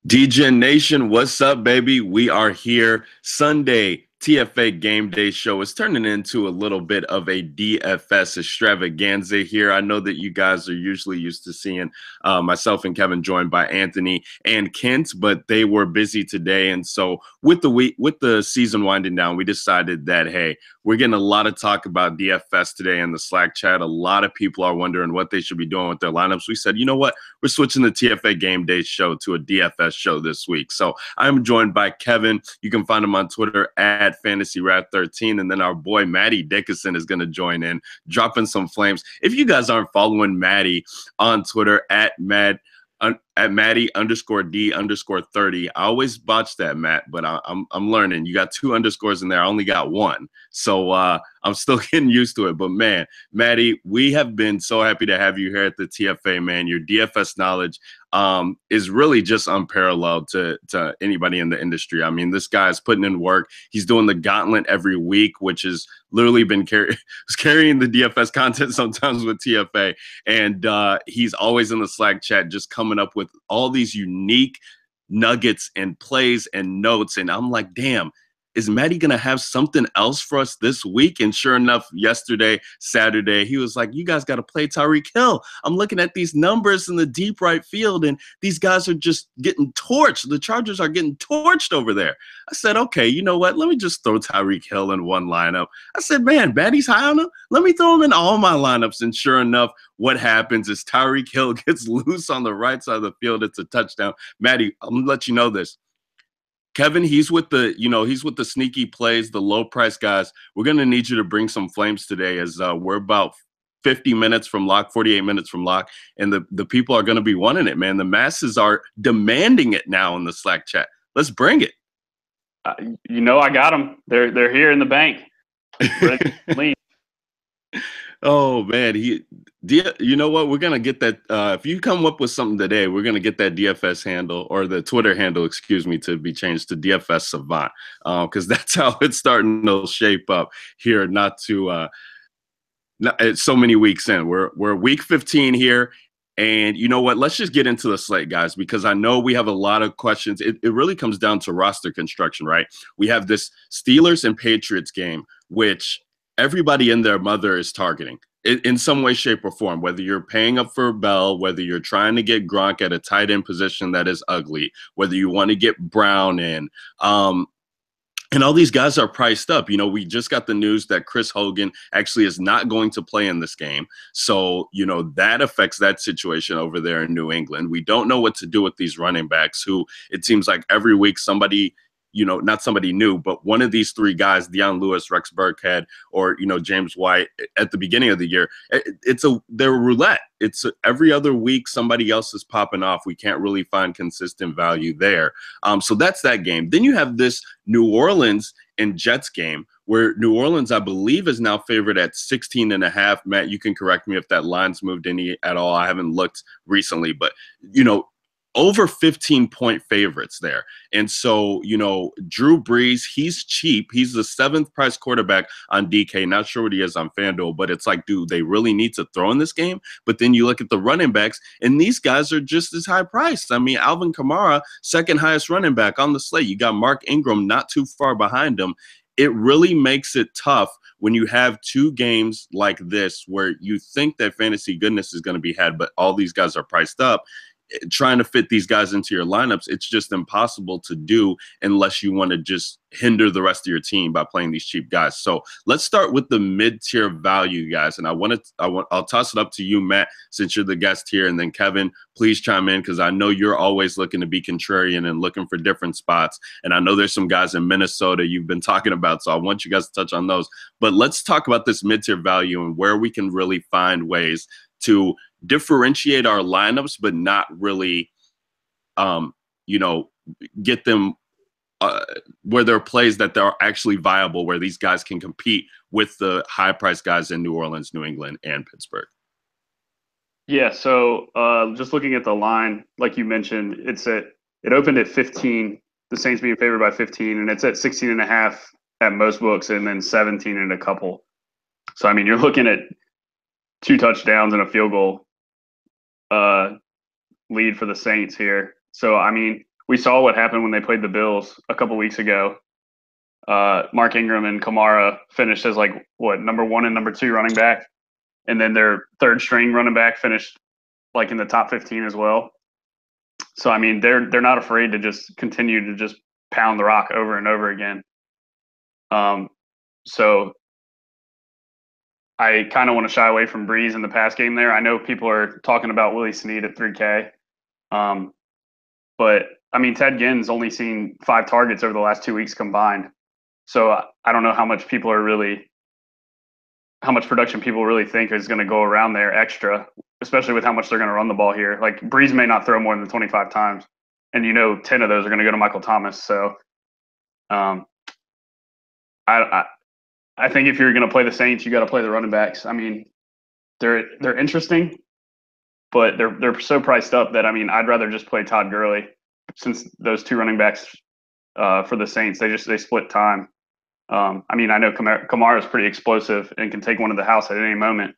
DegeNation, what's up, baby? We are here. Sunday TFA Game Day show is turning into a little bit of a DFS extravaganza here. I know that you guys are usually used to seeing myself and Kevin joined by Anthony and Kent, but they were busy today. And so with the season winding down, we decided that, hey, we're getting a lot of talk about DFS today in the Slack chat. A lot of people are wondering what they should be doing with their lineups. We said, you know what? We're switching the TFA Game Day show to a DFS show this week. So I'm joined by Kevin. You can find him on Twitter at FantasyRat13. And then our boy Maddie Dickinson is going to join in, dropping some flames. If you guys aren't following Maddie on Twitter at Maddie_D_30. I always botch that, Matt, but I'm learning. You got two underscores in there. I only got one. So I'm still getting used to it. But, man, Maddie, we have been so happy to have you here at the TFA, man. Your DFS knowledge is really just unparalleled to anybody in the industry. I mean, this guy is putting in work. He's doing the gauntlet every week, which has literally been carrying the DFS content sometimes with TFA. And he's always in the Slack chat just coming up with all these unique nuggets and plays and notes. And I'm like, damn, is Maddie going to have something else for us this week? And sure enough, yesterday, Saturday, he was like, you guys got to play Tyreek Hill. I'm looking at these numbers in the deep right field, and these guys are just getting torched. The Chargers are getting torched over there. I said, okay, you know what? Let me just throw Tyreek Hill in one lineup. I said, man, Maddie's high on him. Let me throw him in all my lineups. And sure enough, what happens is Tyreek Hill gets loose on the right side of the field. It's a touchdown. Maddie, I'm going to let you know this. Kevin, he's with the sneaky plays, the low price guys. We're going to need you to bring some flames today as we're about 50 minutes from lock, 48 minutes from lock, and the people are going to be wanting it, man. The masses are demanding it now in the Slack chat. Let's bring it. I got them. They're here in the bank. Oh, man. You know what? We're going to get that. If you come up with something today, we're going to get that DFS handle or the Twitter handle, to be changed to DFS Savant because that's how it's starting to shape up here. Not so many weeks in. We're week 15 here. And you know what? Let's just get into the slate, guys, because I know we have a lot of questions. It really comes down to roster construction, right? We have this Steelers and Patriots game, which everybody and their mother is targeting in some way, shape, or form, whether you're paying up for Bell, whether you're trying to get Gronk at a tight end position that is ugly, whether you want to get Brown in. And all these guys are priced up. You know, we just got the news that Chris Hogan actually is not going to play in this game. So, you know, that affects that situation over there in New England. We don't know what to do with these running backs who it seems like every week somebody, you know, not somebody new, but one of these three guys, Deion Lewis, Rex Burkhead, or, you know, James White at the beginning of the year, they're roulette. Every other week, somebody else is popping off. We can't really find consistent value there. So that's that game. Then you have this New Orleans and Jets game where New Orleans, I believe, is now favored at 16.5. Matt, you can correct me if that line's moved any at all. I haven't looked recently, but, you know, over 15-point favorites there. And so, you know, Drew Brees, he's cheap. He's the 7th price quarterback on DK. Not sure what he is on FanDuel, but it's like, dude, they really need to throw in this game. But then you look at the running backs, and these guys are just as high priced. I mean, Alvin Kamara, second highest running back on the slate. You got Mark Ingram not too far behind him. It really makes it tough when you have two games like this where you think that fantasy goodness is going to be had, but all these guys are priced up. Trying to fit these guys into your lineups, it's just impossible to do unless you want to just hinder the rest of your team by playing these cheap guys. So let's start with the mid-tier value guys. And I'll toss it up to you, Matt, since you're the guest here. And then Kevin, please chime in because I know you're always looking to be contrarian and looking for different spots. And I know there's some guys in Minnesota you've been talking about. So I want you guys to touch on those. But let's talk about this mid-tier value and where we can really find ways to differentiate our lineups, but not really, get them where there are plays that are actually viable, where these guys can compete with the high-priced guys in New Orleans, New England, and Pittsburgh. Yeah, so just looking at the line, like you mentioned, it opened at 15, the Saints being favored by 15, and it's at 16.5 at most books, and then 17 in a couple. So, I mean, you're looking at 2 touchdowns and a field goal lead for the Saints here. So, I mean, we saw what happened when they played the Bills a couple weeks ago. Mark Ingram and Kamara finished as number 1 and number 2 running back, and then their third string running back finished in the top 15 as well. So I mean, they're not afraid to just continue to just pound the rock over and over again. So I kind of want to shy away from Breeze in the pass game there. I know people are talking about Willie Snead at 3K. But I mean, Ted Ginn's only seen 5 targets over the last 2 weeks combined. So I don't know how much production people really think is going to go around there extra, especially with how much they're going to run the ball here. Like Breeze may not throw more than 25 times, and 10 of those are going to go to Michael Thomas. So I think if you're going to play the Saints, you got to play the running backs. I mean, they're interesting, but they're so priced up that, I mean, I'd rather just play Todd Gurley, since those 2 running backs for the Saints, they split time. I mean, I know Kamara is pretty explosive and can take one to the house at any moment,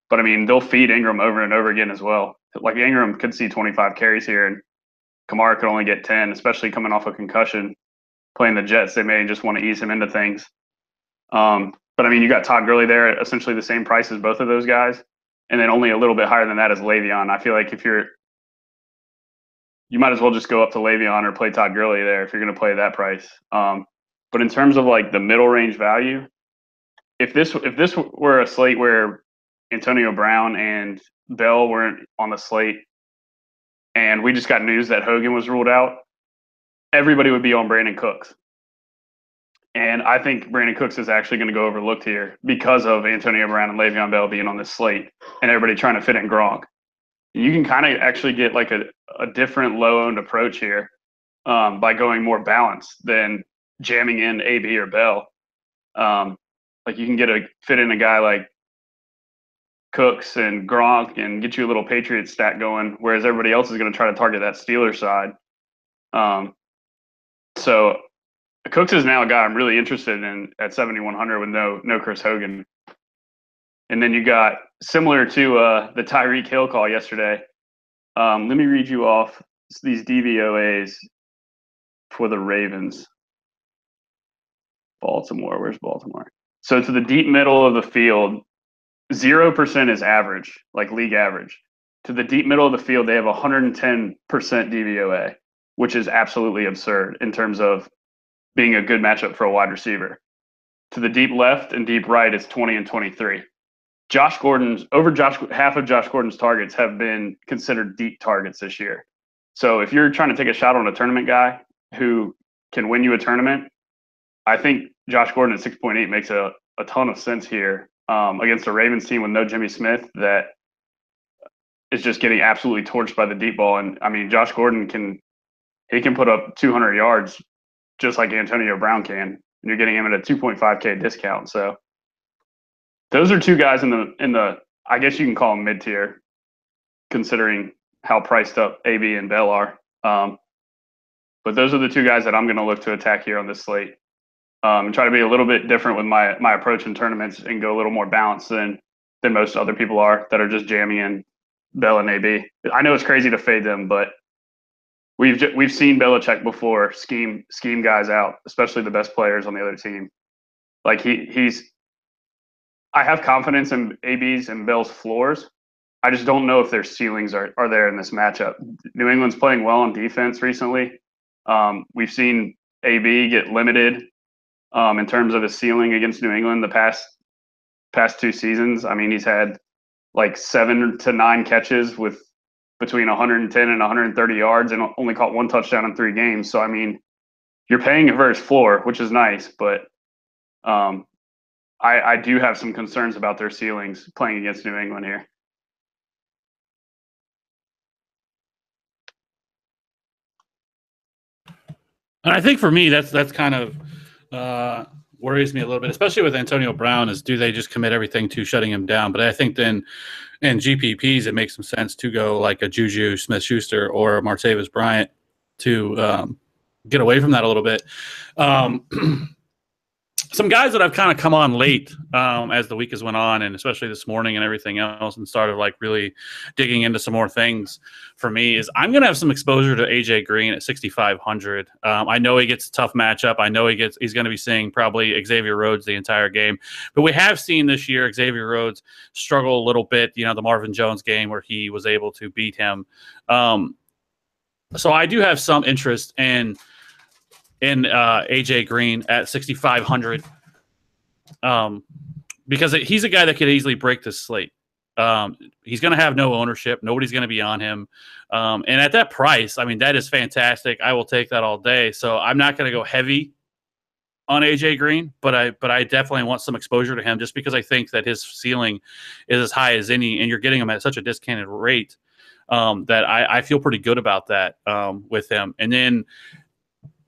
but I mean, they'll feed Ingram over and over again as well. Like Ingram could see 25 carries here, and Kamara could only get 10, especially coming off a concussion. Playing the Jets, they may just want to ease him into things. But I mean, you got Todd Gurley there at essentially the same price as both of those guys, and then only a little bit higher than that is Le'Veon. I feel like you might as well just go up to Le'Veon or play Todd Gurley there if you're going to play that price. But in terms of the middle range value, if this were a slate where Antonio Brown and Bell weren't on the slate, and we just got news that Hogan was ruled out, everybody would be on Brandon Cooks. And I think Brandon Cooks is actually going to go overlooked here because of Antonio Brown and Le'Veon Bell being on this slate and everybody trying to fit in Gronk. You can kind of actually get a different low-owned approach here by going more balanced than jamming in AB or Bell. You can fit in a guy like Cooks and Gronk and get you a little Patriots stack going, whereas everybody else is going to try to target that Steelers side. So Cooks is now a guy I'm really interested in at 7,100 with no Chris Hogan. And then you got, similar to the Tyreek Hill call yesterday, let me read you off these DVOAs for the Ravens. Baltimore, where's Baltimore? So to the deep middle of the field, 0% is average, like league average. To the deep middle of the field, they have 110% DVOA, which is absolutely absurd in terms of being a good matchup for a wide receiver. To the deep left and deep right is 20 and 23. Half of Josh Gordon's targets have been considered deep targets this year. So if you're trying to take a shot on a tournament guy who can win you a tournament, I think Josh Gordon at 6.8 makes a ton of sense here against a Ravens team with no Jimmy Smith that is just getting absolutely torched by the deep ball. And I mean, Josh Gordon can put up 200 yards just like Antonio Brown can, and you're getting him at a 2.5K discount. So those are 2 guys in the I guess you can call them mid-tier, considering how priced up AB and Bell are. But those are the 2 guys that I'm going to look to attack here on this slate. And try to be a little bit different with my approach in tournaments and go a little more balanced than most other people are that are just jamming in Bell and AB. I know it's crazy to fade them, but we've seen Belichick before scheme guys out, especially the best players on the other team. Like I have confidence in AB's and Bell's floors. I just don't know if their ceilings are there in this matchup. New England's playing well on defense recently. We've seen AB get limited in terms of his ceiling against New England the past 2 seasons. I mean, he's had 7 to 9 catches with between 110 and 130 yards and only caught 1 touchdown in 3 games. So, I mean, you're paying for his floor, which is nice, but I do have some concerns about their ceilings playing against New England here. And I think for me, that's kind of worries me a little bit, especially with Antonio Brown, is do they just commit everything to shutting him down? But I think then in GPPs, it makes some sense to go like a Juju Smith-Schuster or a Martavis Bryant to get away from that a little bit. some guys that I've kind of come on late as the week has went on, and especially this morning and everything else, and started like really digging into some more things for me is I'm going to have some exposure to AJ Green at 6,500. I know he gets a tough matchup. I know he's going to be seeing probably Xavier Rhodes the entire game, but we have seen this year Xavier Rhodes struggle a little bit. You know, the Marvin Jones game where he was able to beat him. So I do have some interest in AJ Green at 6,500 because he's a guy that could easily break the slate. He's going to have no ownership. Nobody's going to be on him. And at that price, I mean, that is fantastic. I will take that all day. So I'm not going to go heavy on AJ Green, but I definitely want some exposure to him just because I think that his ceiling is as high as any, and you're getting him at such a discounted rate that I feel pretty good about that with him. And then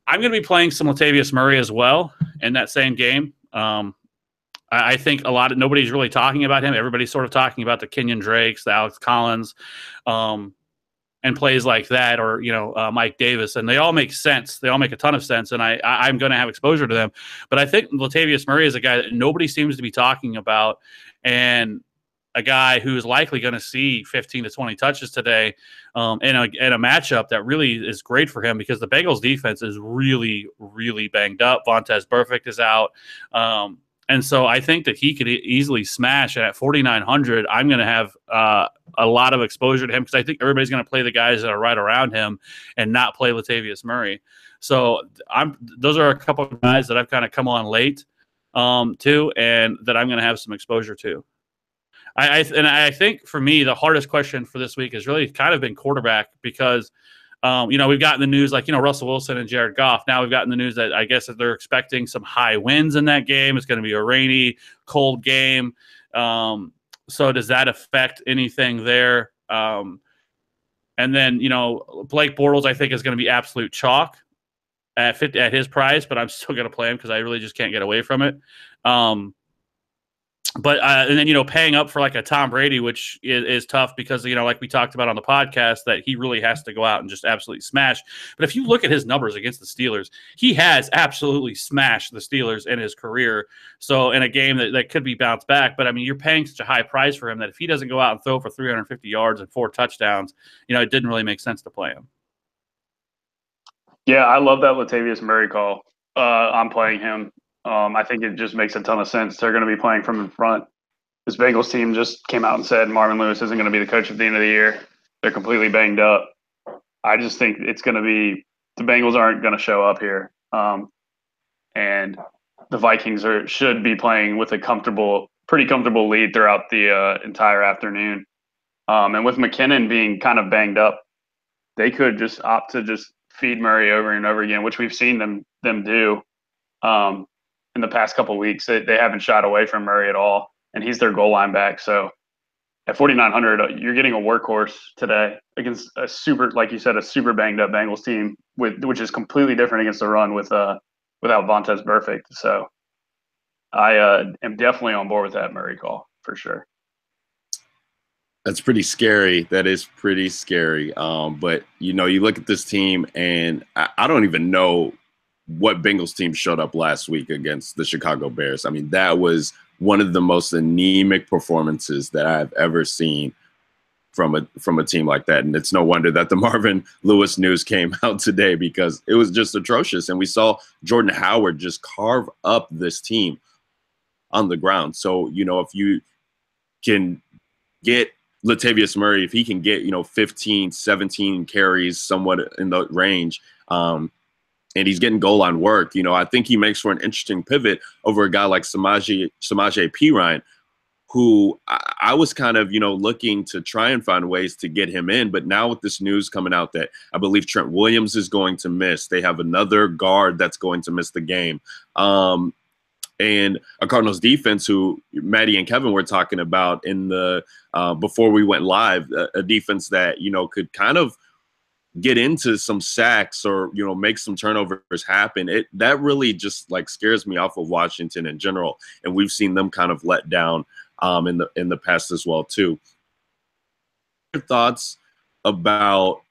I'm going to be playing some Latavius Murray as well in that same game. I think nobody's really talking about him. Everybody's sort of talking about the Kenyon Drakes, the Alex Collins, and plays like that, or Mike Davis, and they all make sense. They all make a ton of sense, and I'm going to have exposure to them. But I think Latavius Murray is a guy that nobody seems to be talking about, and a guy who's likely going to see 15 to 20 touches today in a matchup that really is great for him because the Bengals defense is really, really banged up. Vontaze Burfict is out. And so I think that he could easily smash. And at 4,900, I'm going to have a lot of exposure to him because I think everybody's going to play the guys that are right around him and not play Latavius Murray. So those are a couple of guys that I've kind of come on late to and that I'm going to have some exposure to. I think for me, the hardest question for this week has really kind of been quarterback because, we've gotten the news like, Russell Wilson and Jared Goff. Now we've gotten the news that I guess that they're expecting some high winds in that game. It's going to be a rainy, cold game. So does that affect anything there? And then, Blake Bortles, I think, is going to be absolute chalk at his price, but I'm still going to play him because I really just can't get away from it. But and then paying up for like a Tom Brady, which is tough because like we talked about on the podcast that he really has to go out and just absolutely smash. But if you look at his numbers against the Steelers, he has absolutely smashed the Steelers in his career. So in a game that could be bounced back, but I mean you're paying such a high price for him that if he doesn't go out and throw for 350 yards and 4 touchdowns, it didn't really make sense to play him. Yeah, I love that Latavius Murray call. I'm playing him. I think it just makes a ton of sense. They're going to be playing from in front. This Bengals team just came out and said Marvin Lewis isn't going to be the coach at the end of the year. They're completely banged up. I just think it's going to be the Bengals aren't going to show up here. And the Vikings should be playing with a pretty comfortable lead throughout the entire afternoon. And with McKinnon being kind of banged up, they could just opt to just feed Murray over and over again, which we've seen them do. In the past couple of weeks, they haven't shied away from Murray at all, and he's their goal line back. So at 4,900, you're getting a workhorse today against a super, like you said, a super banged up Bengals team which is completely different against the run without Vontaze Burfict. So I am definitely on board with that Murray call for sure. That's pretty scary. That is pretty scary. But you look at this team, and I don't even know what Bengals team showed up last week against the Chicago Bears. I mean, that was one of the most anemic performances that I've ever seen from a team like that. And it's no wonder that the Marvin Lewis news came out today because it was just atrocious. And we saw Jordan Howard just carve up this team on the ground. So, if you can get Latavius Murray, if he can get, 15, 17 carries somewhat in the range, and he's getting goal line work, I think he makes for an interesting pivot over a guy like Samaje Perine, who I was kind of, looking to try and find ways to get him in. But now with this news coming out that I believe Trent Williams is going to miss, they have another guard that's going to miss the game. And a Cardinals defense who Maddie and Kevin were talking about in the before we went live, a defense that, could kind of get into some sacks or, make some turnovers happen. That really just like scares me off of Washington in general. And we've seen them kind of let down in the past as well too. Your thoughts about,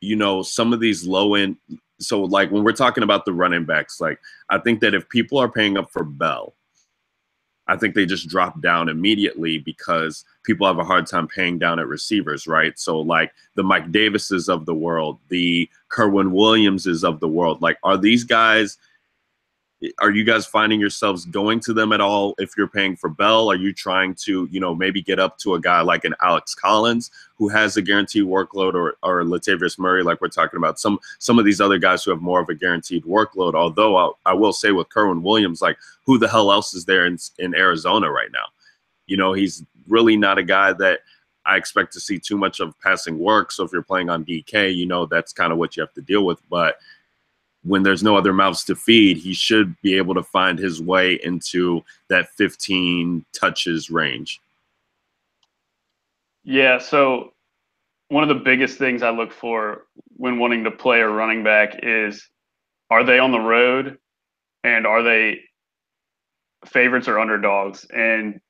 some of these low end. So like when we're talking about the running backs, like I think that if people are paying up for Bell, I think they just drop down immediately because people have a hard time paying down at receivers, right? So like the Mike Davises of the world, the Kerwin Williamses of the world, like are you guys finding yourselves going to them at all if you're paying for Bell? Are you trying to, maybe get up to a guy like an Alex Collins who has a guaranteed workload, or Latavius Murray, like we're talking about, some of these other guys who have more of a guaranteed workload? Although I will say with Kerwin Williams, like who the hell else is there in Arizona right now? He's really not a guy that I expect to see too much of passing work. So if you're playing on DK, that's kind of what you have to deal with. But when there's no other mouths to feed, he should be able to find his way into that 15 touches range. Yeah, so one of the biggest things I look for when wanting to play a running back is, are they on the road and are they favorites or underdogs? And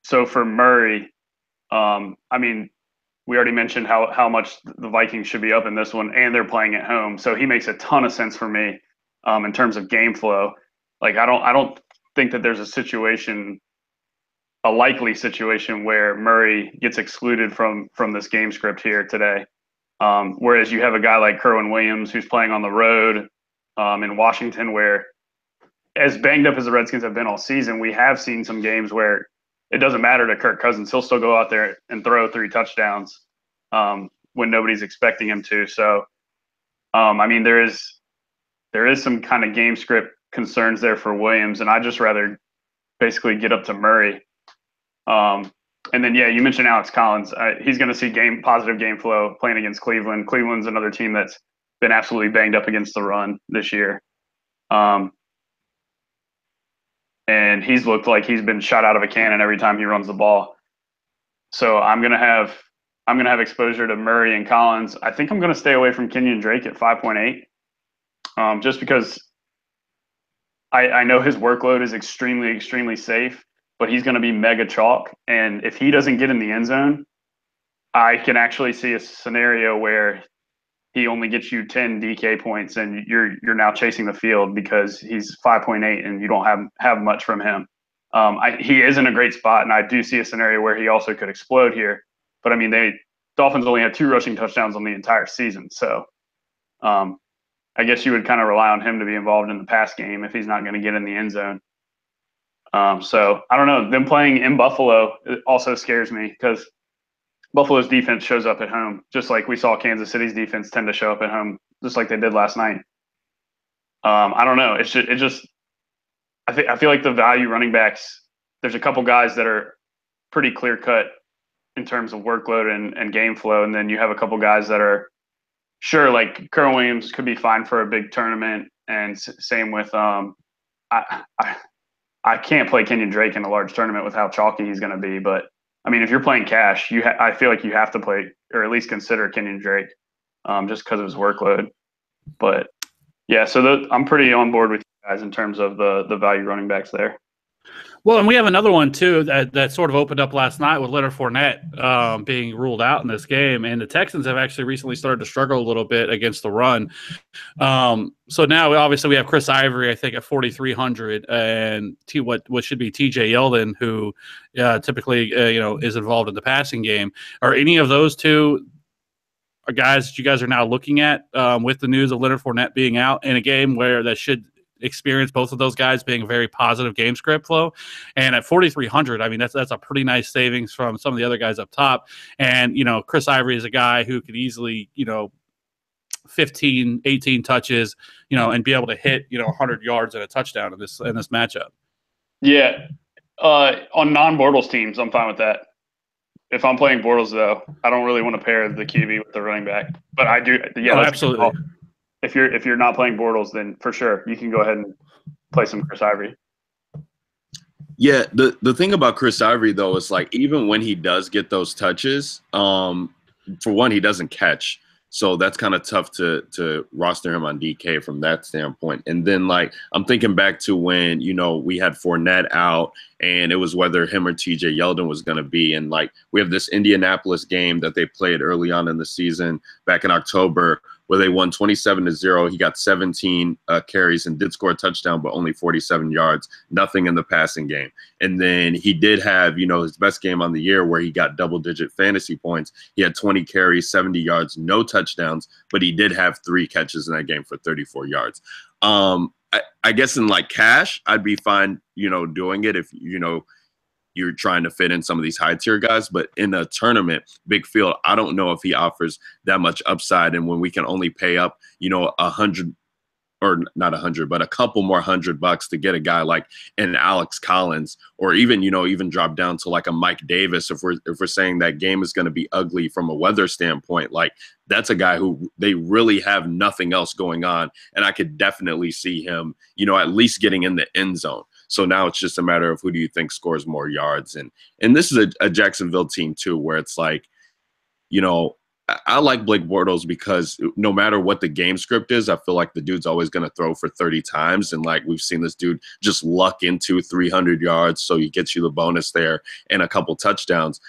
so for Murray, we already mentioned how much the Vikings should be up in this one, and they're playing at home. So he makes a ton of sense for me in terms of game flow. Like I don't think that there's a likely situation where Murray gets excluded from this game script here today. Whereas you have a guy like Kerwin Williams who's playing on the road in Washington, where as banged up as the Redskins have been all season, we have seen some games where it doesn't matter to Kirk Cousins. He'll still go out there and throw 3 touchdowns when nobody's expecting him to. So, there is some kind of game script concerns there for Williams, and I'd just rather basically get up to Murray. And then, yeah, you mentioned Alex Collins. He's going to see positive game flow playing against Cleveland. Cleveland's another team that's been absolutely banged up against the run this year. And he's looked like he's been shot out of a cannon every time he runs the ball. So I'm gonna have exposure to Murray and Collins. I think I'm gonna stay away from Kenyon Drake at 5.8, just because I know his workload is extremely, extremely safe, but he's gonna be mega chalk. And if he doesn't get in the end zone, I can actually see a scenario where he only gets you 10 DK points, and you're now chasing the field because he's 5.8 and you don't have much from him. He is in a great spot, and I do see a scenario where he also could explode here. But Dolphins only had 2 rushing touchdowns on the entire season, so I guess you would kind of rely on him to be involved in the pass game if he's not going to get in the end zone. So I don't know. Them playing in Buffalo also scares me because Buffalo's defense shows up at home, just like we saw Kansas City's defense tend to show up at home, just like they did last night. I don't know. I feel like the value running backs, there's a couple guys that are pretty clear cut in terms of workload and game flow. And then you have a couple guys that are sure, like Kerwin Williams could be fine for a big tournament. And same with, I can't play Kenyon Drake in a large tournament with how chalky he's going to be, but if you're playing cash, I feel like you have to play or at least consider Kenyon Drake just because of his workload. But, yeah, so I'm pretty on board with you guys in terms of the value running backs there. Well, and we have another one, too, that sort of opened up last night with Leonard Fournette being ruled out in this game. And the Texans have actually recently started to struggle a little bit against the run. So now, obviously, we have Chris Ivory, I think, at 4,300, and what should be TJ Yeldon, who typically, is involved in the passing game. Are any of those two guys that you guys are now looking at with the news of Leonard Fournette being out in a game where that should experience both of those guys being a very positive game script flow? And at 4,300, that's a pretty nice savings from some of the other guys up top. And, Chris Ivory is a guy who could easily, 15, 18 touches, and be able to hit, 100 yards and a touchdown in this matchup. Yeah. On non-Bortles teams, I'm fine with that. If I'm playing Bortles, though, I don't really want to pair the QB with the running back. But I do. Yeah, absolutely. If you're not playing Bortles, then for sure you can go ahead and play some Chris Ivory. Yeah, the thing about Chris Ivory though is like even when he does get those touches, for one, he doesn't catch. So that's kind of tough to roster him on DK from that standpoint. And then, like, I'm thinking back to when, we had Fournette out and it was whether him or TJ Yeldon was going to be. And, like, we have this Indianapolis game that they played early on in the season back in October where they won 27-0. He got 17 carries and did score a touchdown, but only 47 yards, nothing in the passing game. And then he did have, his best game on the year where he got double-digit fantasy points. He had 20 carries, 70 yards, no touchdowns, but he did have 3 catches in that game for 34 yards. I guess in like cash, I'd be fine, doing it if, you're trying to fit in some of these high tier guys, but in a tournament, big field, I don't know if he offers that much upside. And when we can only pay up, 100 or not 100, but a couple more $100 to get a guy like an Alex Collins, or even, even drop down to like a Mike Davis. If we're saying that game is going to be ugly from a weather standpoint, like that's a guy who they really have nothing else going on. And I could definitely see him, at least getting in the end zone. So now it's just a matter of who do you think scores more yards. And this is a Jacksonville team too, where it's like, I like Blake Bortles because no matter what the game script is, I feel like the dude's always going to throw for 30 times. And like we've seen this dude just luck into 300 yards. So he gets you the bonus there and a couple touchdowns.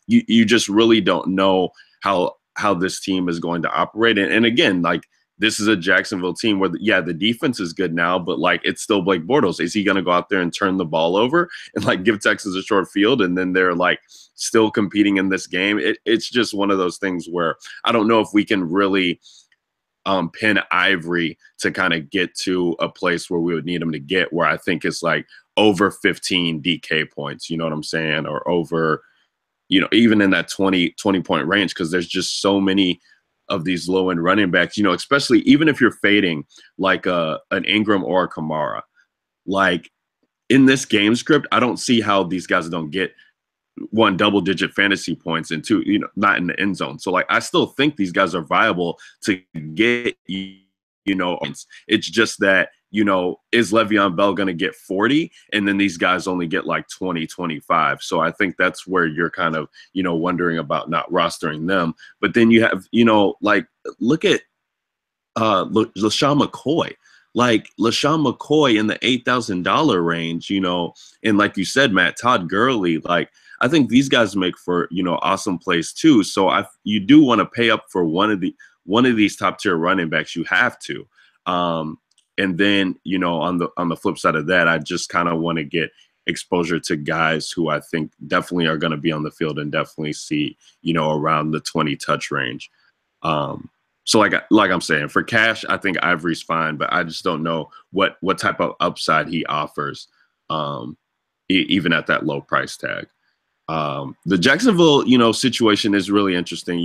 You just really don't know how this team is going to operate. And again, like, this is a Jacksonville team where, the defense is good now, but, like, it's still Blake Bortles. Is he going to go out there and turn the ball over and, like, give Texas a short field, and then they're, like, still competing in this game? It's just one of those things where I don't know if we can really pin Ivory to kind of get to a place where we would need him to get, where I think it's, like, over 15 DK points, you know what I'm saying, or over, even in that 20-point range, because there's just so many – of these low-end running backs, especially even if you're fading like an Ingram or a Kamara. Like in this game script, I don't see how these guys don't get one, double-digit fantasy points, and two, not in the end zone. So like I still think these guys are viable to get, it's just that, is Le'Veon Bell going to get 40? And then these guys only get like 20, 25. So I think that's where you're kind of, wondering about not rostering them. But then you have, like, look at LaShawn McCoy. Like LaShawn McCoy in the $8,000 range, and like you said, Matt, Todd Gurley, like, I think these guys make for, awesome plays too. So you do want to pay up for one of these top tier running backs. You have to. And then, on the flip side of that, I just kind of want to get exposure to guys who I think definitely are going to be on the field and definitely see, around the 20 touch range. So like I'm saying, for cash, I think Ivory's fine, but I just don't know what type of upside he offers, even at that low price tag. The Jacksonville, situation is really interesting.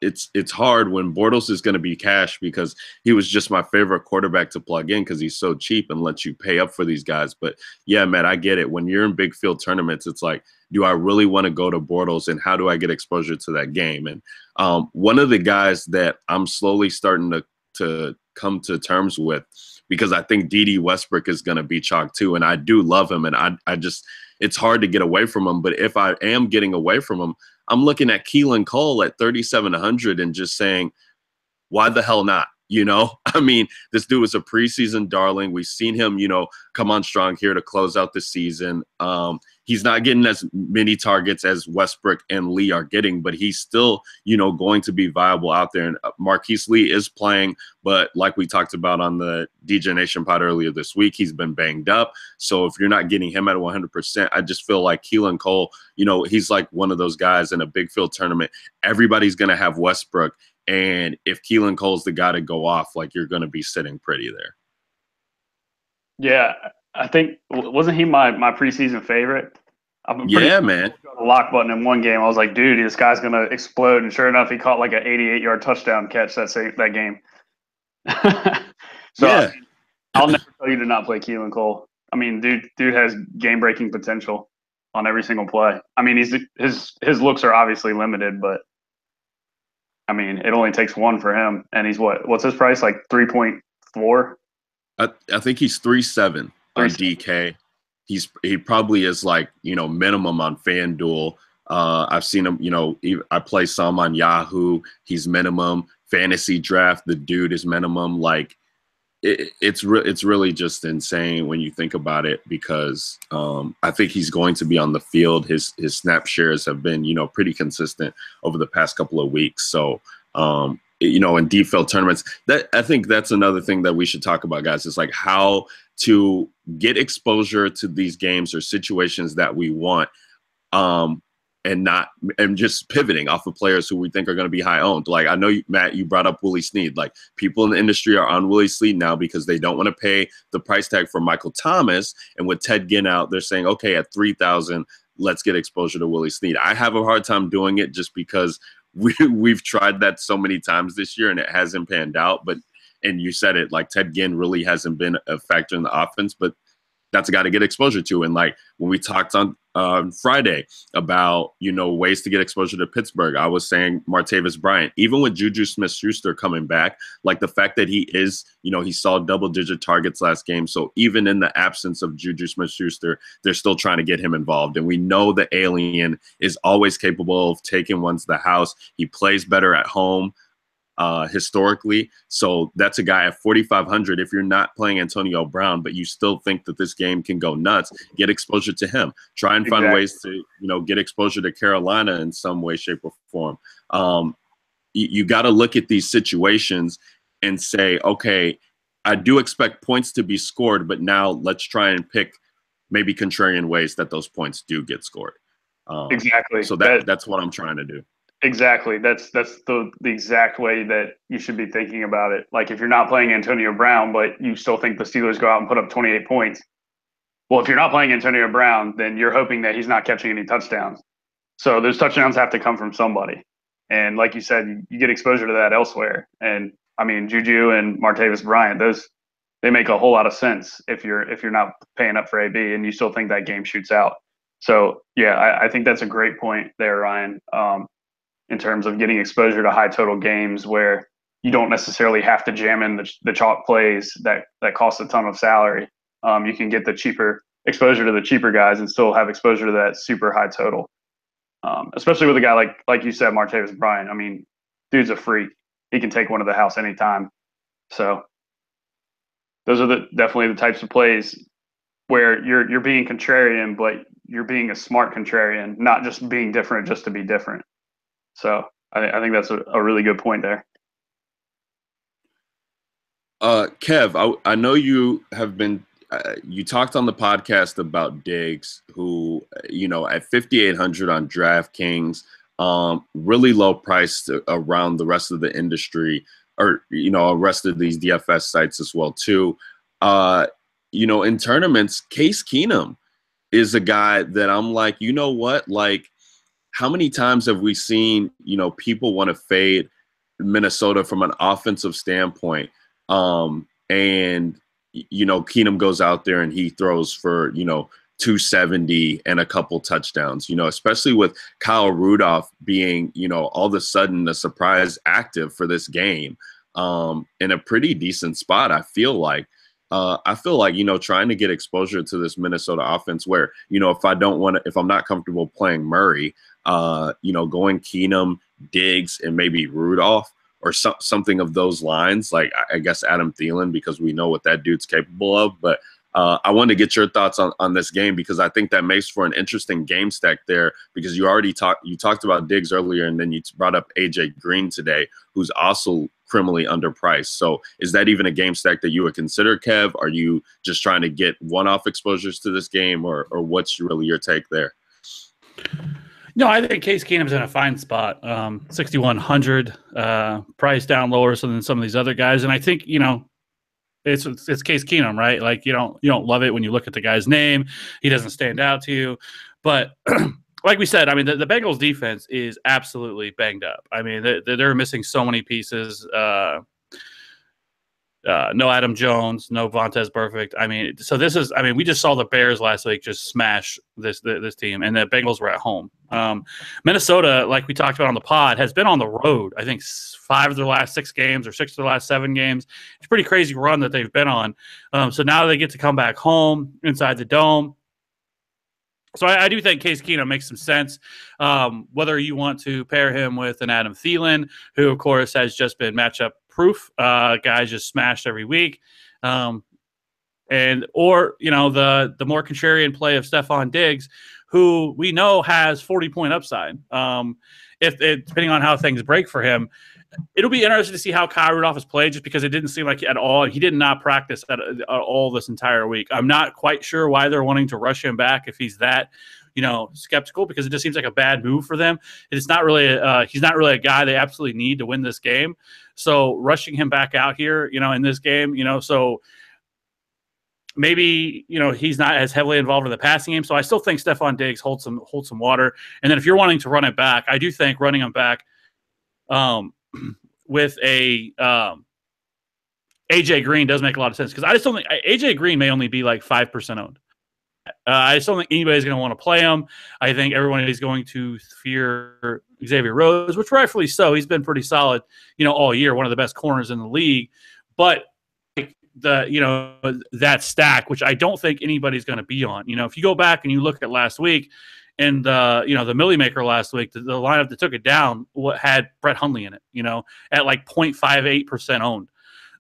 It's hard when Bortles is going to be cash because he was just my favorite quarterback to plug in because he's so cheap and lets you pay up for these guys. But yeah, Matt, I get it. When you're in big field tournaments, it's like, do I really want to go to Bortles and how do I get exposure to that game? And one of the guys that I'm slowly starting to come to terms with, because I think D.D. Westbrook is going to be chalk too. And I do love him. And I just, it's hard to get away from him. But if I am getting away from him, I'm looking at Keelan Cole at 3,700 and just saying, why the hell not? I mean, this dude was a preseason darling. We've seen him, come on strong here to close out the season. He's not getting as many targets as Westbrook and Lee are getting, but he's still, going to be viable out there. And Marquise Lee is playing, but like we talked about on the DegeNation pod earlier this week, he's been banged up. So if you're not getting him at 100%, I just feel like Keelan Cole, he's like one of those guys in a big field tournament. Everybody's going to have Westbrook. And if Keelan Cole's the guy to go off, like, you're going to be sitting pretty there. Yeah, I think, wasn't he my preseason favorite? Yeah, man. The lock button in one game. I was like, dude, this guy's going to explode. And sure enough, he caught like an 88-yard touchdown catch that game. So yeah. I'll never tell you to not play Keelan Cole. I mean, dude has game-breaking potential on every single play. I mean, his looks are obviously limited, but I mean, it only takes one for him, and he's what's his price? Like 3.4? I think he's 3.7 on DK. He probably is like, minimum on FanDuel. I've seen him, I play some on Yahoo. He's minimum. Fantasy draft, the dude is minimum. Like, it's really just insane when you think about it, because I think he's going to be on the field. His snap shares have been, pretty consistent over the past couple of weeks. So in deep field tournaments. That I think that's another thing that we should talk about, guys. Is like how to get exposure to these games or situations that we want, and just pivoting off of players who we think are going to be high owned. Like I know, Matt, you brought up Willie Snead. Like people in the industry are on Willie Snead now because they don't want to pay the price tag for Michael Thomas. And with Ted Ginn out, they're saying, okay, at 3,000, let's get exposure to Willie Snead. I have a hard time doing it just because we've tried that so many times this year and it hasn't panned out. And you said it, like Ted Ginn really hasn't been a factor in the offense, but that's a guy to get exposure to. And like when we talked on Friday about, ways to get exposure to Pittsburgh, I was saying Martavis Bryant, even with Juju Smith-Schuster coming back, like the fact that he is, he saw double-digit targets last game. So even in the absence of Juju Smith-Schuster, they're still trying to get him involved. And we know the alien is always capable of taking one to the house. He plays better at home. Historically. So that's a guy at 4,500. If you're not playing Antonio Brown, but you still think that this game can go nuts, get exposure to him. Try and find ways to, get exposure to Carolina in some way, shape, or form. You got to look at these situations and say, okay, I do expect points to be scored, but now let's try and pick maybe contrarian ways that those points do get scored. Exactly. So that's what I'm trying to do. Exactly. That's the exact way that you should be thinking about it. Like if you're not playing Antonio Brown, but you still think the Steelers go out and put up 28 points. Well, if you're not playing Antonio Brown, then you're hoping that he's not catching any touchdowns. So those touchdowns have to come from somebody. And like you said, you get exposure to that elsewhere. And I mean, Juju and Martavis Bryant, they make a whole lot of sense if you're not paying up for AB and you still think that game shoots out. So yeah, I think that's a great point there, Ryan. In terms of getting exposure to high total games where you don't necessarily have to jam in the chalk plays that cost a ton of salary. You can get the cheaper exposure to the cheaper guys and still have exposure to that super high total. Especially with a guy like you said, Martavis Bryant. I mean, dude's a freak. He can take one to the house anytime. So those are definitely the types of plays where you're being contrarian, but you're being a smart contrarian, not just being different just to be different. So I think that's a really good point there. Kev, I know you have been you talked on the podcast about Diggs, who, at 5,800 on DraftKings, really low priced around the rest of the industry, or, rest of these DFS sites as well, too. In tournaments, Case Keenum is a guy that I'm like, you know what? Like, how many times have we seen, people want to fade Minnesota from an offensive standpoint? And, Keenum goes out there and he throws for, 270 and a couple touchdowns, especially with Kyle Rudolph being, all of a sudden a surprise active for this game in a pretty decent spot, I feel like. Trying to get exposure to this Minnesota offense where, if I'm not comfortable playing Murray, going Keenum, Diggs, and maybe Rudolph or something of those lines, like I guess Adam Thielen, because we know what that dude's capable of. But I wanted to get your thoughts on this game because I think that makes for an interesting game stack there because you talked about Diggs earlier and then you brought up AJ Green today, who's also criminally underpriced. So is that even a game stack that you would consider, Kev? Are you just trying to get one-off exposures to this game or what's really your take there? No, I think Case Keenum's in a fine spot. 6,100, price down lower than some of these other guys. And I think, it's Case Keenum, right? Like you don't love it when you look at the guy's name. He doesn't stand out to you. But like we said, I mean, the Bengals defense is absolutely banged up. I mean, they're missing so many pieces. No Adam Jones, no Vontaze Burfict. I mean, so we just saw the Bears last week just smash this team, and the Bengals were at home. Minnesota, like we talked about on the pod, has been on the road, I think 5 of their last 6 games or 6 of their last 7 games. It's a pretty crazy run that they've been on. So now they get to come back home inside the Dome. So I do think Case Keenum makes some sense. Whether you want to pair him with an Adam Thielen, who, of course, has just been matchup proof. Guys just smashed every week. Or the more contrarian play of Stephon Diggs, who we know has 40-point upside. If depending on how things break for him. it'll be interesting to see how Kyle Rudolph has played, just because it didn't seem like at all. He did not practice at all this entire week. I'm not quite sure why they're wanting to rush him back if he's that, skeptical, because it just seems like a bad move for them. It's not really, he's not really a guy they absolutely need to win this game. So rushing him back out here, in this game, so maybe, he's not as heavily involved in the passing game. So I still think Stephon Diggs holds some water. And then if you're wanting to run it back, I do think running him back with a AJ Green does make a lot of sense, because I just don't think AJ Green may only be like 5% owned. I just don't think anybody's going to want to play him. I think everyone is going to fear Xavier Rhodes, which rightfully so. He's been pretty solid, all year, one of the best corners in the league. But that stack, which I don't think anybody's going to be on. If you go back and you look at last week, and the Millie Maker last week, the lineup that took it down had Brett Hundley in it, at like 0.58% owned.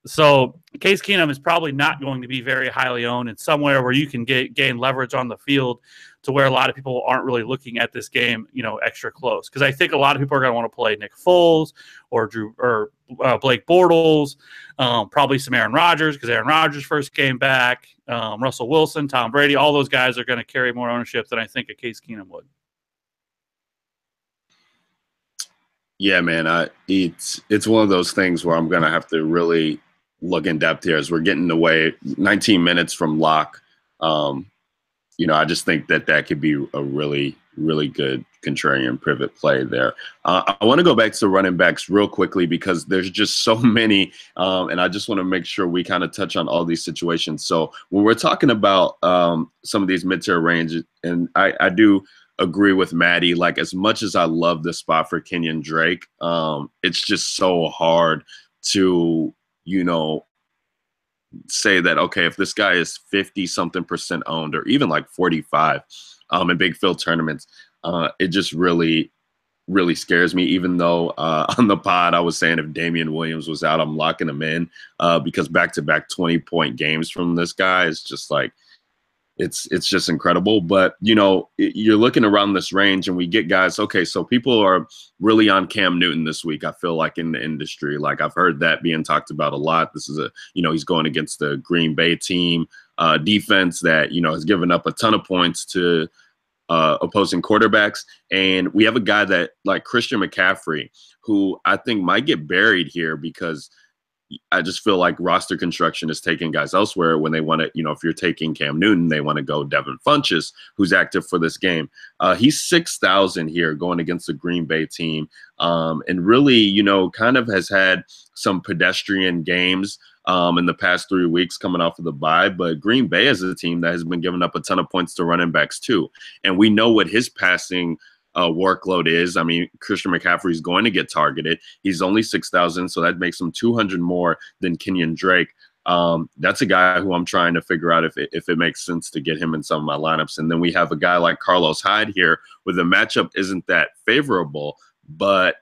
So Case Keenum is probably not going to be very highly owned, and somewhere where you can gain leverage on the field to where a lot of people aren't really looking at this game, extra close. Because I think a lot of people are going to want to play Nick Foles or Blake Bortles, probably some Aaron Rodgers, because Aaron Rodgers' first game back, Russell Wilson, Tom Brady, all those guys are going to carry more ownership than I think a Case Keenum would. Yeah, man, it's one of those things where I'm going to have to really look in depth here as we're getting away 19 minutes from lock. I just think that could be a really, really good contrarian pivot play there. I want to go back to running backs real quickly, because there's just so many, and I just want to make sure we kind of touch on all these situations. So when we're talking about some of these mid-tier ranges, and I do agree with Maddie, like, as much as I love this spot for Kenyon Drake, it's just so hard to, say that, okay, if this guy is 50-something% owned, or even like 45 in big field tournaments, it just really, really scares me. Even though on the pod I was saying if Damian Williams was out, I'm locking him in, because back-to-back 20-point games from this guy is just like, it's just incredible. But, you're looking around this range and we get guys, okay, so people are really on Cam Newton this week, I feel like, in the industry. Like, I've heard that being talked about a lot. This is he's going against the Green Bay team defense that, has given up a ton of points to opposing quarterbacks. And we have a guy that, like Christian McCaffrey, who I think might get buried here, because I just feel like roster construction is taking guys elsewhere when they want to, if you're taking Cam Newton, they want to go Devin Funchess, who's active for this game. He's 6,000 here going against the Green Bay team. And really, kind of has had some pedestrian games in the past 3 weeks coming off of the bye. But Green Bay is a team that has been giving up a ton of points to running backs too. And we know what his passing workload is. I mean, Christian McCaffrey is going to get targeted. He's only 6,000, so that makes him 200 more than Kenyon Drake. That's a guy who I'm trying to figure out if it makes sense to get him in some of my lineups. And then we have a guy like Carlos Hyde here, where the matchup isn't that favorable, but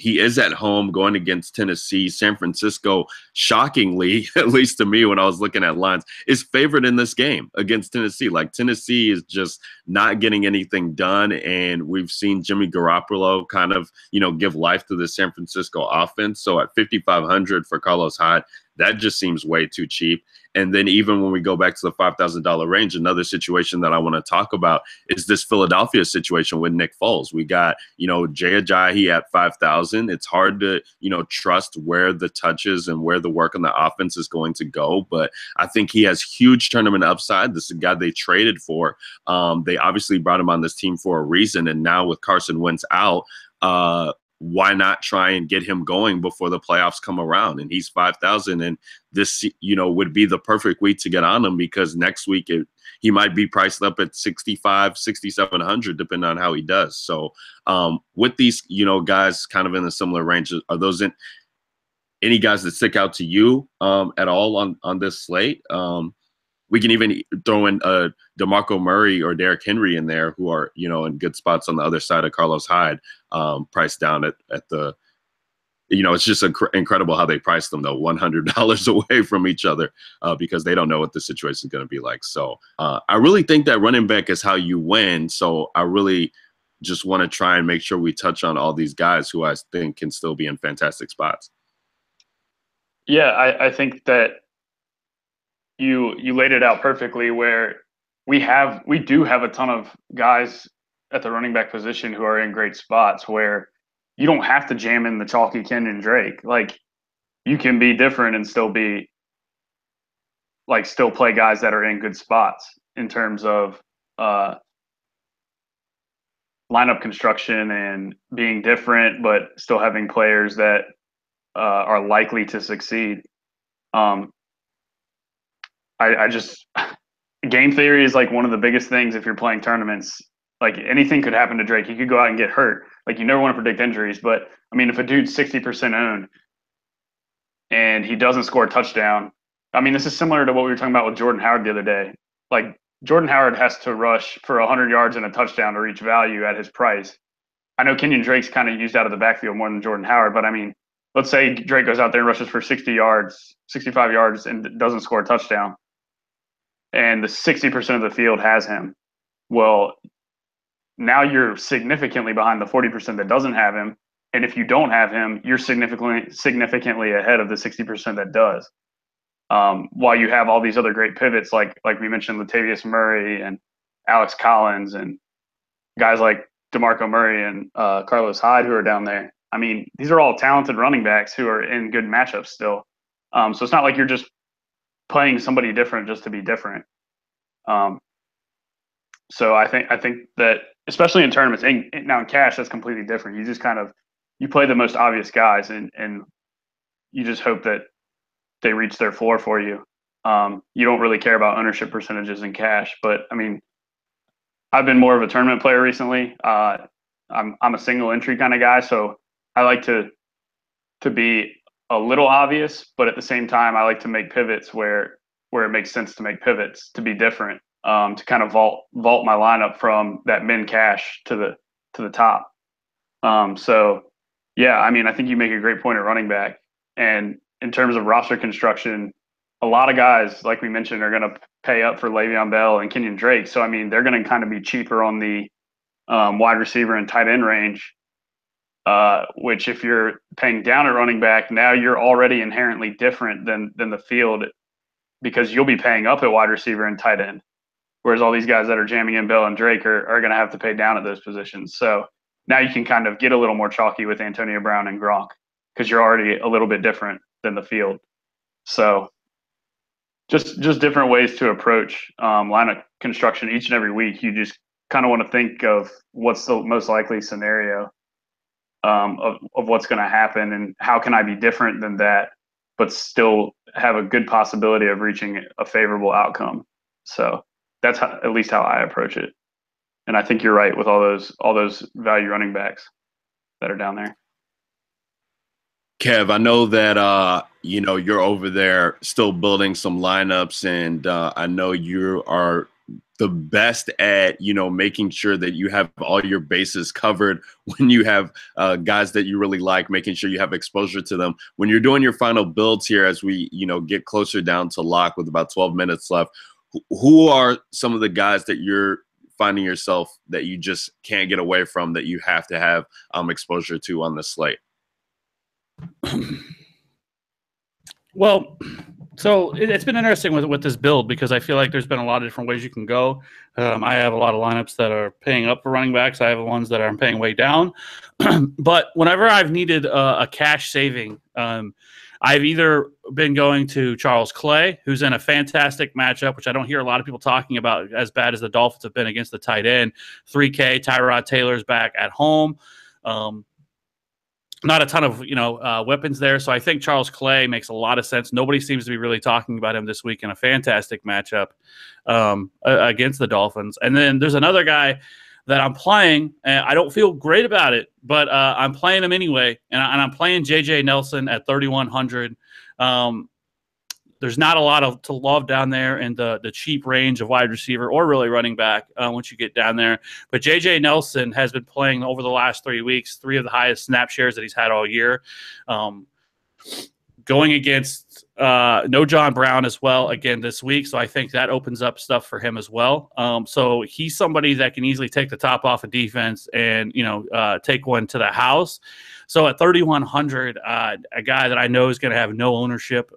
he is at home going against Tennessee. San Francisco, shockingly, at least to me when I was looking at lines, is favored in this game against Tennessee. Like, Tennessee is just not getting anything done, and we've seen Jimmy Garoppolo kind of, give life to the San Francisco offense. So at 5,500 for Carlos Hyde, that just seems way too cheap. And then even when we go back to the $5,000 range, another situation that I want to talk about is this Philadelphia situation with Nick Foles. We got, Jay Ajayi at 5,000. It's hard to, trust where the touches and where the work on the offense is going to go. But I think he has huge tournament upside. This is a guy they traded for. They obviously brought him on this team for a reason. And now with Carson Wentz out, why not try and get him going before the playoffs come around? And he's 5,000, and this, would be the perfect week to get on him, because next week he might be priced up at 6,500, 6,700, depending on how he does. So with these, guys kind of in a similar range, are those any guys that stick out to you at all on this slate? We can even throw in DeMarco Murray or Derrick Henry in there, who are, in good spots on the other side of Carlos Hyde, priced down at the, it's just incredible how they price them, though, $100 away from each other, because they don't know what the situation is going to be like. So I really think that running back is how you win. So I really just want to try and make sure we touch on all these guys who I think can still be in fantastic spots. Yeah, I think that you laid it out perfectly, where we do have a ton of guys at the running back position who are in great spots, where you don't have to jam in the chalky Kenyon Drake. Like, you can be different and still play guys that are in good spots in terms of lineup construction and being different, but still having players that are likely to succeed. I just game theory is like one of the biggest things if you're playing tournaments. Like, anything could happen to Drake. He could go out and get hurt. Like, you never want to predict injuries, but I mean, if a dude's 60% owned and he doesn't score a touchdown, I mean, this is similar to what we were talking about with Jordan Howard the other day. Like, Jordan Howard has to rush for 100 yards and a touchdown to reach value at his price. I know Kenyon Drake's kind of used out of the backfield more than Jordan Howard, but I mean, let's say Drake goes out there and rushes for 60 yards, 65 yards, and doesn't score a touchdown, and the 60% of the field has him. Well, now you're significantly behind the 40% that doesn't have him, and if you don't have him, you're significantly ahead of the 60% that does. While you have all these other great pivots, like we mentioned, Latavius Murray and Alex Collins and guys like DeMarco Murray and Carlos Hyde who are down there. I mean, these are all talented running backs who are in good matchups still. So it's not like you're just playing somebody different just to be different. So I think that, especially in tournaments, and now in cash, that's completely different. You just you play the most obvious guys, and you just hope that they reach their floor for you. You don't really care about ownership percentages in cash, but I mean, I've been more of a tournament player recently. I'm a single entry kind of guy, so I like to be a little obvious, but at the same time, I like to make pivots where it makes sense to make pivots, to be different, to kind of vault my lineup from that min cash to the top. So yeah, I mean, I think you make a great point at running back, and in terms of roster construction, a lot of guys, like we mentioned, are going to pay up for Le'Veon Bell and Kenyon Drake. So, I mean, they're going to kind of be cheaper on the wide receiver and tight end range, which if you're paying down at running back, now you're already inherently different than the field, because you'll be paying up at wide receiver and tight end, whereas all these guys that are jamming in Bell and Drake are going to have to pay down at those positions. So now you can kind of get a little more chalky with Antonio Brown and Gronk, because you're already a little bit different than the field. So just different ways to approach lineup construction each and every week. You just kind of want to think of what's the most likely scenario of what's going to happen, and how can I be different than that, but still have a good possibility of reaching a favorable outcome. So that's at least how I approach it. And I think you're right with all those value running backs that are down there. Kev, I know that you're over there still building some lineups, and I know you are the best at making sure that you have all your bases covered when you have guys that you really like, making sure you have exposure to them. When you're doing your final builds here, as we get closer down to lock with about 12 minutes left, who are some of the guys that you're finding yourself that you just can't get away from, that you have to have exposure to on the slate? Well, so it's been interesting with this build, because I feel like there's been a lot of different ways you can go. I have a lot of lineups that are paying up for running backs. I have ones that are paying way down. But whenever I've needed a cash saving, I've either been going to Charles Clay, who's in a fantastic matchup, which I don't hear a lot of people talking about, as bad as the Dolphins have been against the tight end. 3K, Tyrod Taylor's back at home. Not a ton of weapons there, so I think Charles Clay makes a lot of sense. Nobody seems to be really talking about him this week in a fantastic matchup against the Dolphins. And then there's another guy that I'm playing, and I don't feel great about it, but I'm playing him anyway, and I'm playing J.J. Nelson at 3,100. There's not a lot to love down there in the cheap range of wide receiver or really running back once you get down there. But J.J. Nelson has been playing over the last 3 weeks, 3 of the highest snap shares that he's had all year. going against no John Brown as well again this week. So I think that opens up stuff for him as well. So he's somebody that can easily take the top off of defense and, take one to the house. So at 3,100, a guy that I know is going to have no ownership.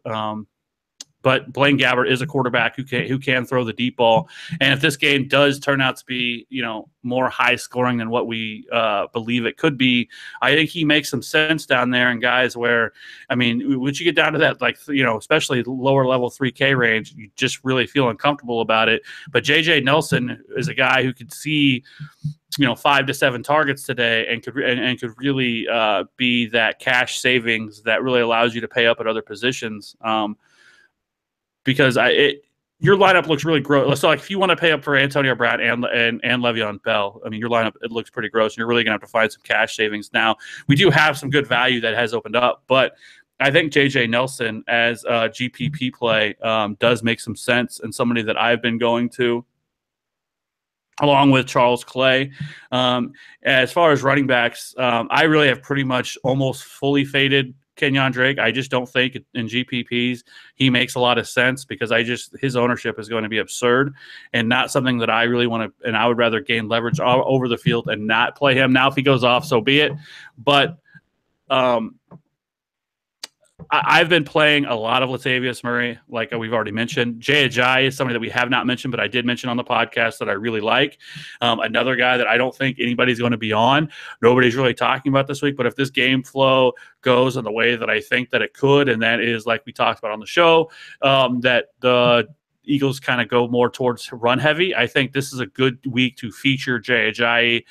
But Blaine Gabbert is a quarterback who can throw the deep ball. And if this game does turn out to be, more high scoring than what we believe it could be, I think he makes some sense down there. And guys where, once you get down to that, especially lower level 3K range, you just really feel uncomfortable about it. But JJ Nelson is a guy who could see, 5 to 7 targets today and could really be that cash savings that really allows you to pay up at other positions. Because your lineup looks really gross. So, if you want to pay up for Antonio Brown and Le'Veon Bell, your lineup, it looks pretty gross, and you're really going to have to find some cash savings. Now, we do have some good value that has opened up, but I think J.J. Nelson as a GPP play does make some sense, and somebody that I've been going to, along with Charles Clay. As far as running backs, I really have pretty much almost fully faded Kenyon Drake. I just don't think in GPPs he makes a lot of sense because his ownership is going to be absurd and not something that I really want to. And I would rather gain leverage all over the field and not play him. Now, if he goes off, so be it. But I've been playing a lot of Latavius Murray, like we've already mentioned. Jay Ajayi is somebody that we have not mentioned, but I did mention on the podcast that I really like. Another guy that I don't think anybody's going to be on. Nobody's really talking about this week, but if this game flow goes in the way that I think that it could, and that is like we talked about on the show, that the Eagles kind of go more towards run heavy, I think this is a good week to feature Jay Ajayi.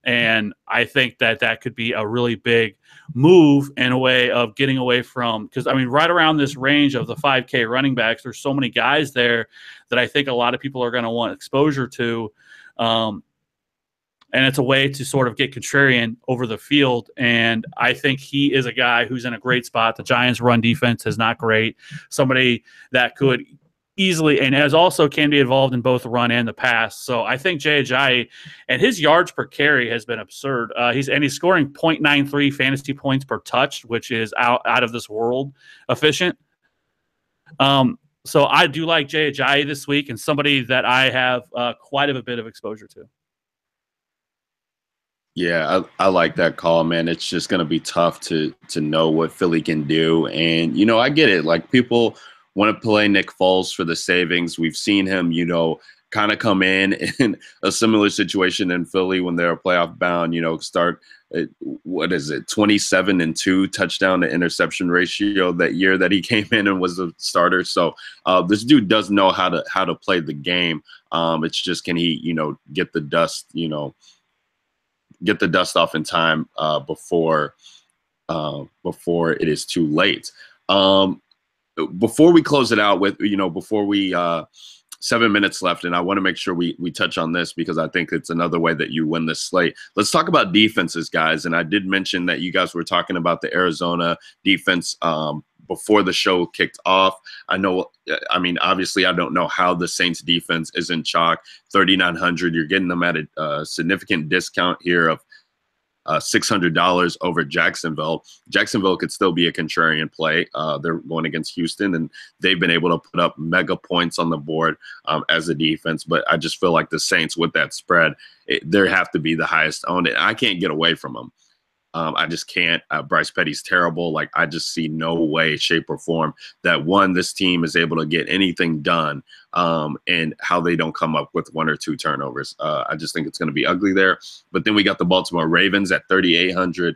And I think that could be a really big move in a way of getting away from, because right around this range of the 5K running backs, there's so many guys there that I think a lot of people are going to want exposure to. And it's a way to sort of get contrarian over the field. And I think he is a guy who's in a great spot. The Giants' run defense is not great. Somebody that could easily and can be involved in both the run and the pass. So I think Jay Ajayi and his yards per carry has been absurd. He's scoring 0.93 fantasy points per touch, which is out of this world efficient. So I do like Jay Ajayi this week and somebody that I have quite a bit of exposure to. Yeah, I like that call, man. It's just going to be tough to know what Philly can do. And, I get it. Like, people want to play Nick Foles for the savings. We've seen him, kind of come in a similar situation in Philly when they're playoff bound, start, 27-2 touchdown to interception ratio that year that he came in and was a starter. So this dude does know how to play the game. It's just, can he, get the dust off in time before it is too late. Before we close it out with, before we 7 minutes left, and I want to make sure we touch on this because I think it's another way that you win this slate. Let's talk about defenses, guys. And I did mention that you guys were talking about the Arizona defense before the show kicked off. Obviously, I don't know how the Saints defense isn't chalk. 3,900, you're getting them at a significant discount here of $600 over Jacksonville. Jacksonville could still be a contrarian play. They're going against Houston, and they've been able to put up mega points on the board as a defense. But I just feel like the Saints, with that spread, they have to be the highest owned. I can't get away from them. I just can't. Bryce Petty's terrible. Like, I just see no way, shape, or form that, one, this team is able to get anything done and how they don't come up with 1 or 2 turnovers. I just think it's going to be ugly there. But then we got the Baltimore Ravens at 3,800.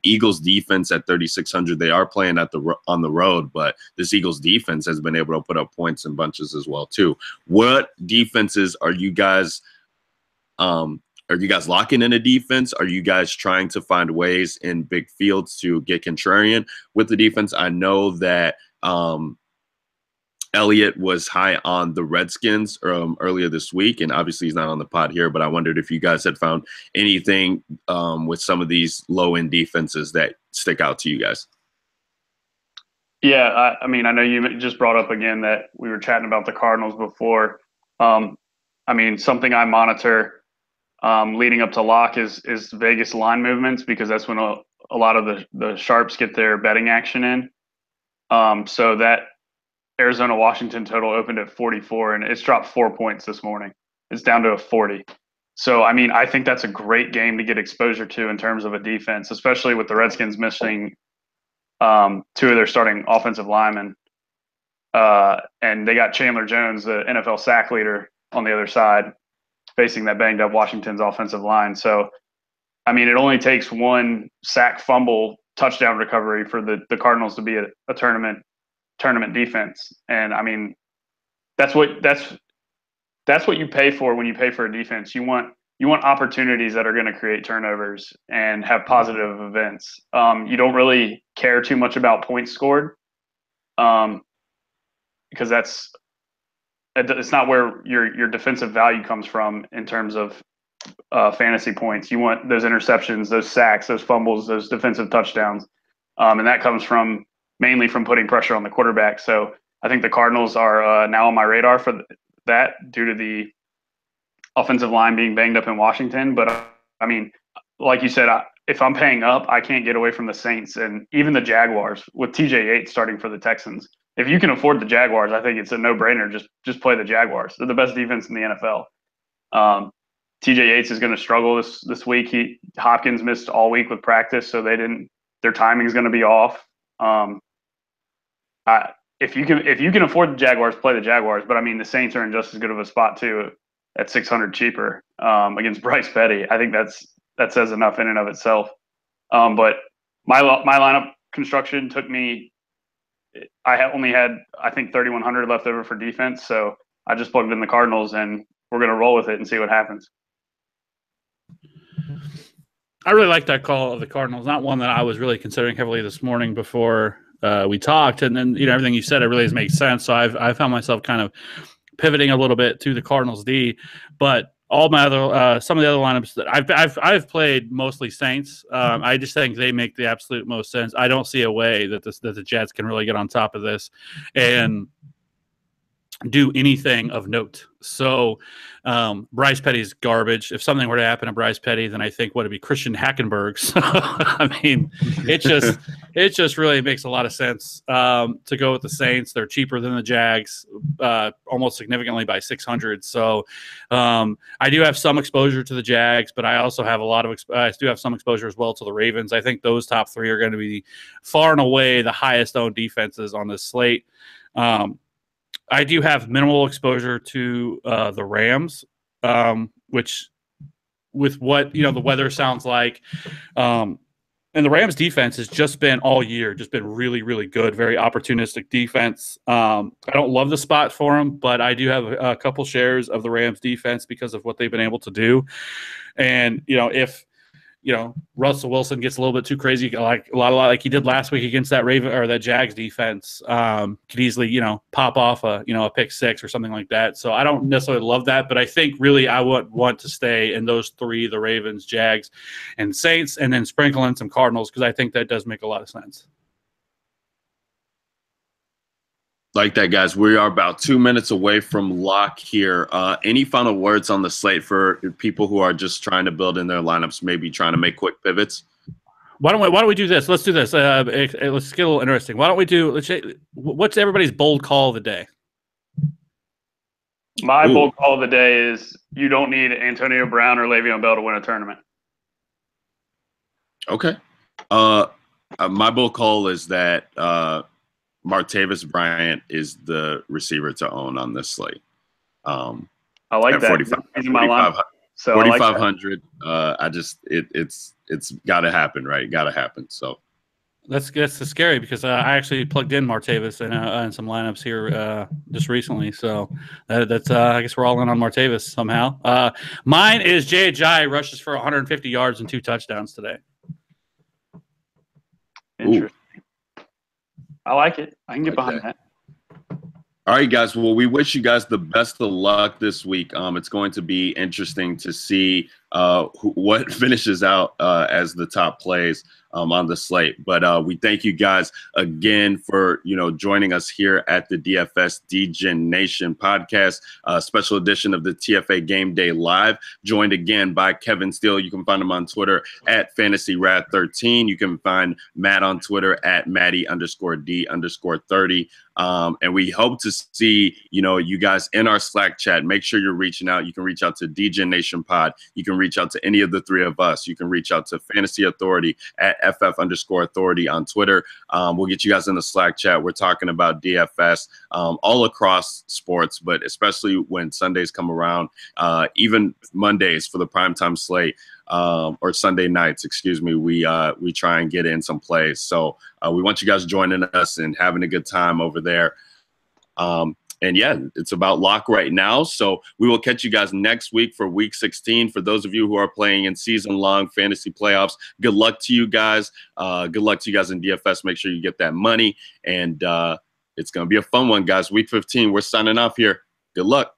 Eagles defense at 3,600. They are playing on the road, but this Eagles defense has been able to put up points in bunches as well, too. What defenses are you guys locking in a defense? Are you guys trying to find ways in big fields to get contrarian with the defense? I know that Elliott was high on the Redskins earlier this week, and obviously he's not on the pod here, but I wondered if you guys had found anything with some of these low-end defenses that stick out to you guys. Yeah, I know you just brought up again that we were chatting about the Cardinals before. Something I monitor leading up to lock is Vegas line movements, because that's when a lot of the sharps get their betting action in. So that Arizona-Washington total opened at 44, and it's dropped 4 points this morning. It's down to a 40. So, I mean, I think that's a great game to get exposure to in terms of a defense, especially with the Redskins missing 2 of their starting offensive linemen. And they got Chandler Jones, the NFL sack leader, on the other side, facing that banged-up Washington's offensive line. So, I mean, it only takes one sack, fumble, touchdown recovery for the Cardinals to be a tournament defense. And, I mean, that's what you pay for when you pay for a defense. You want opportunities that are going to create turnovers and have positive events. You don't really care too much about points scored, because it's not where your defensive value comes from in terms of fantasy points. You want those interceptions, those sacks, those fumbles, those defensive touchdowns, and that comes mainly from putting pressure on the quarterback. So I think the Cardinals are now on my radar for that due to the offensive line being banged up in Washington. But I mean, like you said, if I'm paying up, I can't get away from the Saints and even the Jaguars with TJ Yates starting for the Texans. If you can afford the Jaguars, I think it's a no-brainer. Just play the Jaguars. They're the best defense in the NFL. TJ Yates is going to struggle this week. Hopkins missed all week with practice, so their timing is going to be off. If you can afford the Jaguars, play the Jaguars. But I mean, the Saints are in just as good of a spot too, at 600 cheaper against Bryce Petty. I think that says enough in and of itself. But my lineup construction took me. I only had, I think, 3,100 left over for defense, so I just plugged in the Cardinals, and we're going to roll with it and see what happens. I really like that call of the Cardinals. Not one that I was really considering heavily this morning before we talked, and then everything you said, it really makes sense. So I found myself kind of pivoting a little bit to the Cardinals D, but all my other some of the other lineups that I've played mostly Saints. I just think they make the absolute most sense. I don't see a way that the Jets can really get on top of this and do anything of note. So Bryce Petty's garbage. If something were to happen to Bryce Petty, then I think would it be Christian Hackenberg. So I mean, it just really makes a lot of sense to go with the Saints. They're cheaper than the Jags, almost significantly by 600. So I do have some exposure to the Jags, but I also have I do have some exposure as well to the Ravens. I think those top 3 are going to be far and away the highest owned defenses on this slate. I do have minimal exposure to the Rams, which with what the weather sounds like, and the Rams defense has just been all year, just been really, really good, very opportunistic defense. I don't love the spot for them, but I do have a couple shares of the Rams defense because of what they've been able to do. And if Russell Wilson gets a little bit too crazy, like a lot like he did last week against that that Jags defense, could easily, pop off a pick 6 or something like that. So I don't necessarily love that, but I think really I would want to stay in those 3, the Ravens, Jags, and Saints, and then sprinkle in some Cardinals, because I think that does make a lot of sense. Like that, guys. We are about 2 minutes away from lock here. Any final words on the slate for people who are just trying to build in their lineups, maybe trying to make quick pivots? Why don't we do this? Let's do this. Let's get a little interesting. Why don't we do? What's everybody's bold call of the day? My bold call of the day is you don't need Antonio Brown or Le'Veon Bell to win a tournament. Okay. My bold call is that Martavis Bryant is the receiver to own on this slate. I like that. 4,500. It's got to happen, right? Got to happen. So that's scary because I actually plugged in Martavis in some lineups here just recently. So that's I guess we're all in on Martavis somehow. Mine is Jay Ajayi rushes for 150 yards and 2 touchdowns today. Interesting. I like it. I can get behind that. All right, guys. Well, we wish you guys the best of luck this week. It's going to be interesting to see what finishes out as the top plays. on the slate. But we thank you guys again for, joining us here at the DFS DegeNation podcast, special edition of the TFA Game Day Live, joined again by Kevin Steele. You can find him on Twitter at FantasyRad13. You can find Matt on Twitter at Matty_D_30. And we hope to see, you guys in our Slack chat. Make sure you're reaching out. You can reach out to DegeNation Pod. You can reach out to any of the three of us. You can reach out to Fantasy Authority at FF_authority on Twitter. We'll get you guys in the Slack chat. We're talking about DFS all across sports, but especially when Sundays come around, even Mondays for the primetime slate. Or Sunday nights, excuse me, we try and get in some plays. So we want you guys joining us and having a good time over there. And yeah, it's about lock right now. So we will catch you guys next week for week 16. For those of you who are playing in season-long fantasy playoffs, good luck to you guys. Good luck to you guys in DFS. Make sure you get that money. And it's going to be a fun one, guys. Week 15, we're signing off here. Good luck.